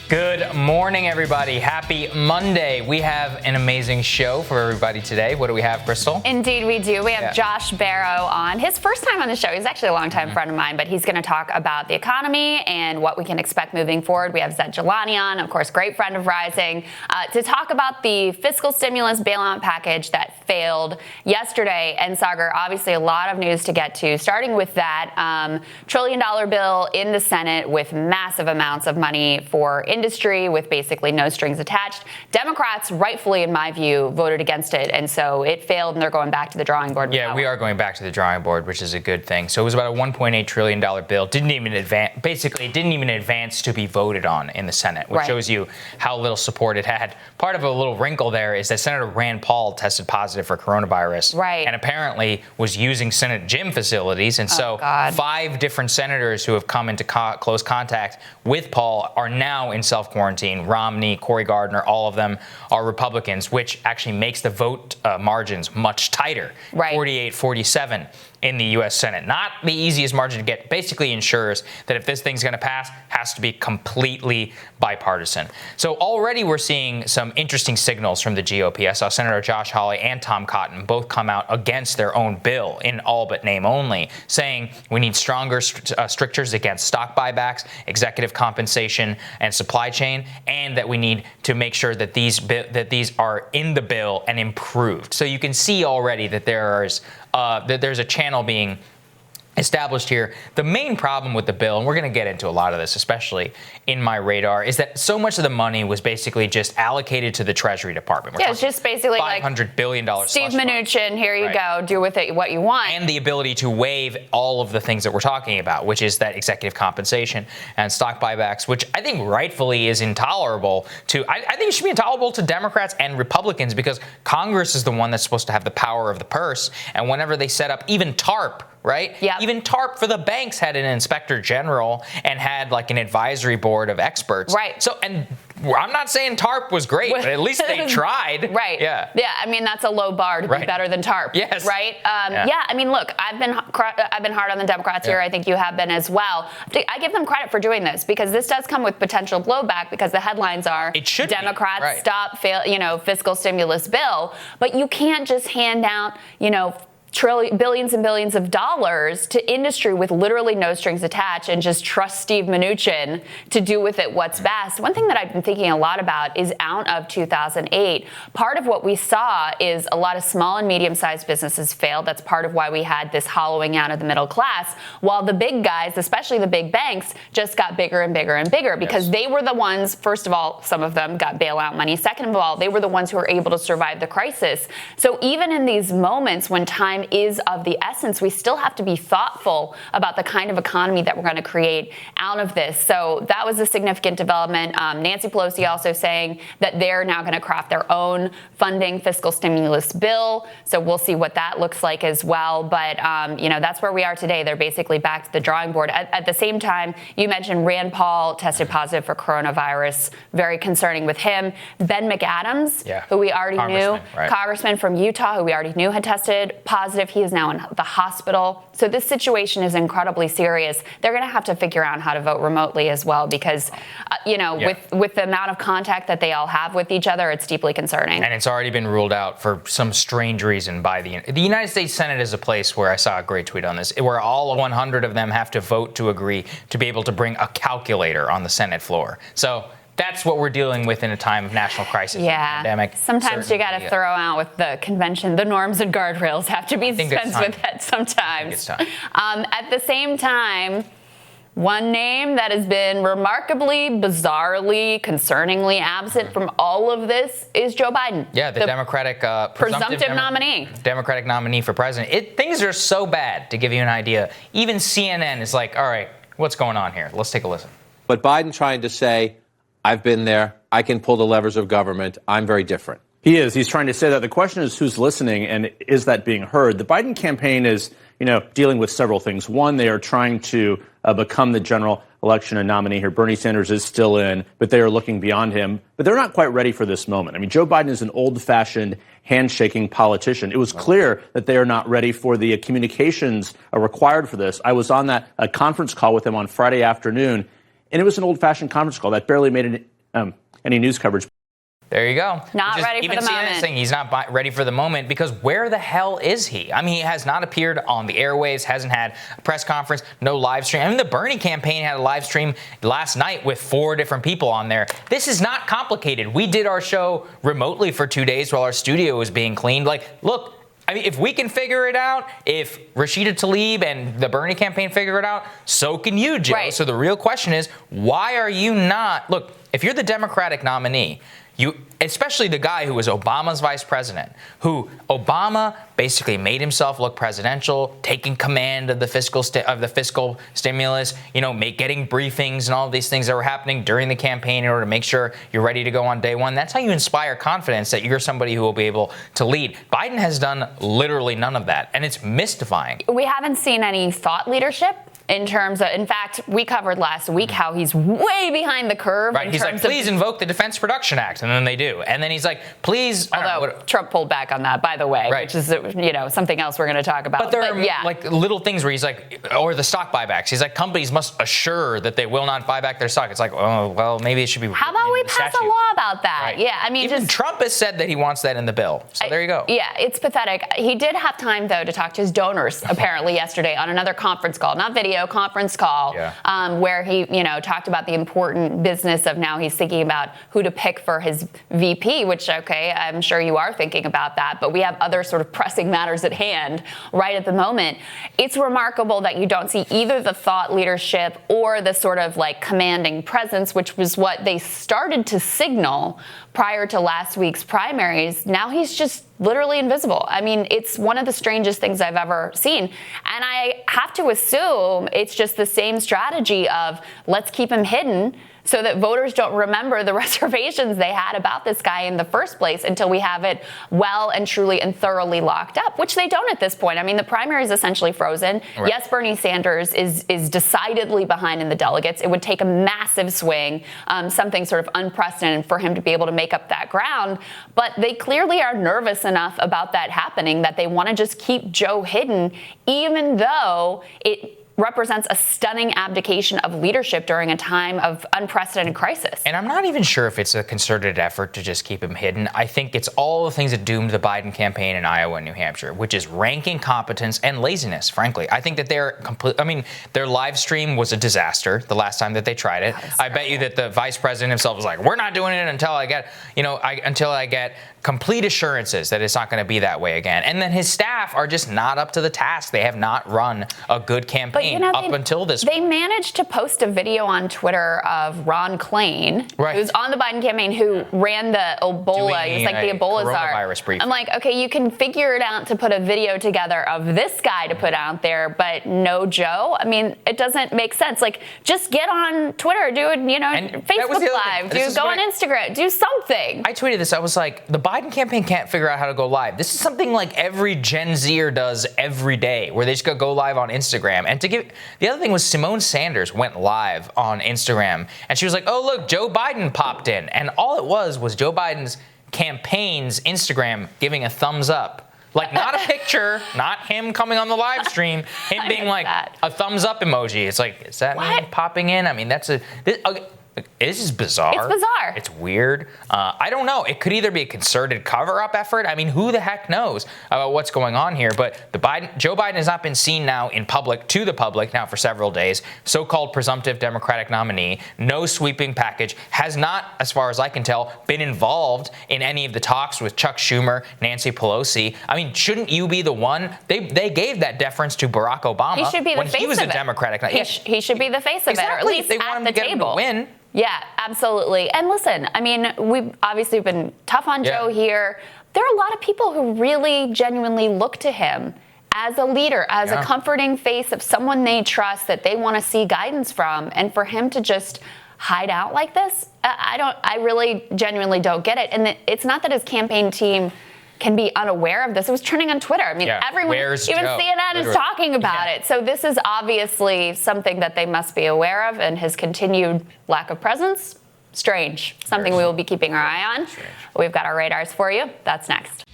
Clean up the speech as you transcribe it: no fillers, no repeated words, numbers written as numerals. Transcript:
Good morning, everybody. Happy Monday. We have an amazing show for everybody today. What do we have, Krystal? Indeed, we do. We have Josh Barro on. His first time on the show. He's actually a longtime friend of mine, but he's going to talk about the economy and what we can expect moving forward. We have Zed Jelani on, of course, great friend of Rising, to talk about the fiscal stimulus bailout package that failed yesterday. And Saagar, obviously a lot of news to get to, starting with that $1 trillion bill in the Senate with massive amounts of money for industry with basically no strings attached. Democrats, rightfully, in my view, voted against it. And so it failed, and they're going back to the drawing board. Yeah, we are going back to the drawing board, which is a good thing. So it was about a $1.8 trillion bill. Didn't even advance to be voted on in the Senate, which shows you how little support it had. Part of a little wrinkle there is that Senator Rand Paul tested positive for coronavirus. And apparently was using Senate gym facilities. And so 5 different senators who have come into close contact with Paul are now in self-quarantine. Romney, Cory Gardner, all of them are Republicans, which actually makes the vote margins much tighter. 48-47 in the U.S. Senate. Not the easiest margin to get. Basically ensures that if this thing's going to pass, has to be completely bipartisan. So already we're seeing some interesting signals from the GOP. I saw Senator Josh Hawley and Tom Cotton both come out against their own bill in all but name only, saying we need stronger strictures against stock buybacks, executive compensation, and supply chain, and that we need to make sure that these are in the bill and improved. So you can see already that there's a channel being established here. The main problem with the bill, and we're going to get into a lot of this, especially in my radar, is that so much of the money was basically just allocated to the Treasury Department. It's just basically $500 billion. Steve Mnuchin, here you go, do with it what you want. And the ability to waive all of the things that we're talking about, which is that executive compensation and stock buybacks, which I think rightfully is intolerable to, I think it should be intolerable to Democrats and Republicans, because Congress is the one that's supposed to have the power of the purse. And whenever they set up even TARP, even TARP for the banks had an inspector general and had like an advisory board of experts. So, and I'm not saying TARP was great, but at least they tried. Yeah, I mean, that's a low bar to be better than TARP. I mean, look, I've been hard on the Democrats here. I think you have been as well. I give them credit for doing this, because this does come with potential blowback, because the headlines are Democrats stop fiscal stimulus bill. But you can't just hand out, billions and billions of dollars to industry with literally no strings attached and just trust Steve Mnuchin to do with it what's best. One thing that I've been thinking a lot about is out of 2008, part of what we saw is a lot of small and medium-sized businesses failed. That's part of why we had this hollowing out of the middle class, while the big guys, especially the big banks, just got bigger and bigger and bigger, because they were the ones, first of all, some of them got bailout money. Second of all, they were the ones who were able to survive the crisis. So even in these moments when time is of the essence, we still have to be thoughtful about the kind of economy that we're going to create out of this. So that was a significant development. Nancy Pelosi also saying that they're now going to craft their own funding fiscal stimulus bill. So we'll see what that looks like as well. But, that's where we are today. They're basically back to the drawing board. At the same time, you mentioned Rand Paul tested positive for coronavirus. Very concerning with him. Ben McAdams, who we already knew, Congressman from Utah, who we already knew had tested positive. He is now in the hospital. So this situation is incredibly serious. They're going to have to figure out how to vote remotely as well, because, with the amount of contact that they all have with each other, it's deeply concerning. And it's already been ruled out for some strange reason by the United States Senate is a place where I saw a great tweet on this, where all 100 of them have to vote to agree to be able to bring a calculator on the Senate floor. So that's what we're dealing with in a time of national crisis and pandemic. Sometimes you got to throw out with the convention. The norms and guardrails have to be dispensed with that sometimes. At the same time, one name that has been remarkably, bizarrely, concerningly absent from all of this is Joe Biden. Yeah, the Democratic presumptive nominee. Democratic nominee for president. Things are so bad, to give you an idea. Even CNN is like, all right, what's going on here? Let's take a listen. But Biden trying to say, I've been there. I can pull the levers of government. I'm very different. He is. He's trying to say that. The question is who's listening and is that being heard? The Biden campaign is, dealing with several things. One, they are trying to become the general election nominee here. Bernie Sanders is still in, but they are looking beyond him. But they're not quite ready for this moment. I mean, Joe Biden is an old-fashioned handshaking politician. It was clear that they are not ready for the communications required for this. I was on that conference call with him on Friday afternoon, and it was an old-fashioned conference call that barely made any news coverage. There you go. Not ready for the moment. Saying he's not ready for the moment because where the hell is he? I mean, he has not appeared on the airwaves, hasn't had a press conference, no live stream. I mean, the Bernie campaign had a live stream last night with 4 different people on there. This is not complicated. We did our show remotely for 2 days while our studio was being cleaned. Like, look, I mean, if we can figure it out, if Rashida Tlaib and the Bernie campaign figure it out, so can you, Joe. Right. So the real question is, why are you not? Look, if you're the Democratic nominee, especially the guy who was Obama's vice president, who Obama basically made himself look presidential, taking command of the fiscal stimulus, getting briefings and all of these things that were happening during the campaign in order to make sure you're ready to go on day one. That's how you inspire confidence that you're somebody who will be able to lead. Biden has done literally none of that, and it's mystifying. We haven't seen any thought leadership. In fact, we covered last week how he's way behind the curve. Right, he's like, please invoke the Defense Production Act, and then they do. And then he's like, please. Although Trump pulled back on that, by the way, right. Which is something else we're going to talk about. But there are like little things where he's like, or the stock buybacks. He's like, companies must assure that they will not buy back their stock. It's like, oh well, maybe it should be. How about we pass a law about that? Right. Yeah, I mean, even Trump has said that he wants that in the bill. So there you go. Yeah, it's pathetic. He did have time though to talk to his donors apparently yesterday on another conference call, not video, conference call. Where he, talked about the important business of now he's thinking about who to pick for his VP, which, okay, I'm sure you are thinking about that, but we have other sort of pressing matters at hand right at the moment. It's remarkable that you don't see either the thought leadership or the sort of like commanding presence, which was what they started to signal prior to last week's primaries. Now he's just literally invisible. I mean, it's one of the strangest things I've ever seen. And I have to assume it's just the same strategy of let's keep him hidden so that voters don't remember the reservations they had about this guy in the first place until we have it well and truly and thoroughly locked up, which they don't at this point. I mean, the primary is essentially frozen. Right. Yes, Bernie Sanders is decidedly behind in the delegates. It would take a massive swing, something sort of unprecedented for him to be able to make up that ground. But they clearly are nervous enough about that happening that they want to just keep Joe hidden, even though it represents a stunning abdication of leadership during a time of unprecedented crisis. And I'm not even sure if it's a concerted effort to just keep him hidden. I think it's all the things that doomed the Biden campaign in Iowa and New Hampshire, which is ranking competence and laziness, frankly. I think that their live stream was a disaster the last time that they tried it. I bet you that the vice president himself was like, we're not doing it until I get complete assurances that it's not going to be that way again. And then his staff are just not up to the task. They have not run a good campaign up until this point. They managed to post a video on Twitter of Ron Klain, who's on the Biden campaign, who ran the Ebola. He was like the Ebola czar. I'm like, okay, you can figure it out to put a video together of this guy to put out there, but no Joe. I mean, it doesn't make sense. Like, just get on Twitter, do it, Facebook Live, go on Instagram, do something. I tweeted this. I was like, the Biden campaign can't figure out how to go live. This is something like every Gen Zer does every day, where they just go live on Instagram. And the other thing was Simone Sanders went live on Instagram, and she was like, oh, look, Joe Biden popped in. And all it was Joe Biden's campaign's Instagram giving a thumbs up. Like, not a picture, not him coming on the live stream, him being like a thumbs up emoji. It's like, is that me popping in? I mean, this is bizarre. It's bizarre. It's weird. I don't know. It could either be a concerted cover-up effort. I mean, who the heck knows about what's going on here? But Joe Biden has not been seen now to the public now for several days. So-called presumptive Democratic nominee, no sweeping package, has not, as far as I can tell, been involved in any of the talks with Chuck Schumer, Nancy Pelosi. I mean, shouldn't you be the one? They gave that deference to Barack Obama. He should be the face of it. When he was a Democratic nominee. He should be the face of it, or at least they want him to get him to win. Yeah, absolutely. And listen, I mean, we've obviously been tough on Joe here. There are a lot of people who really genuinely look to him as a leader, as a comforting face of someone they trust that they want to see guidance from. And for him to just hide out like this, I really genuinely don't get it. And it's not that his campaign team can be unaware of this. It was trending on Twitter. I mean, everyone, even CNN is talking about it. So this is obviously something that they must be aware of, and his continued lack of presence, strange. Something we will be keeping our eye on. We've got our radars for you. That's next.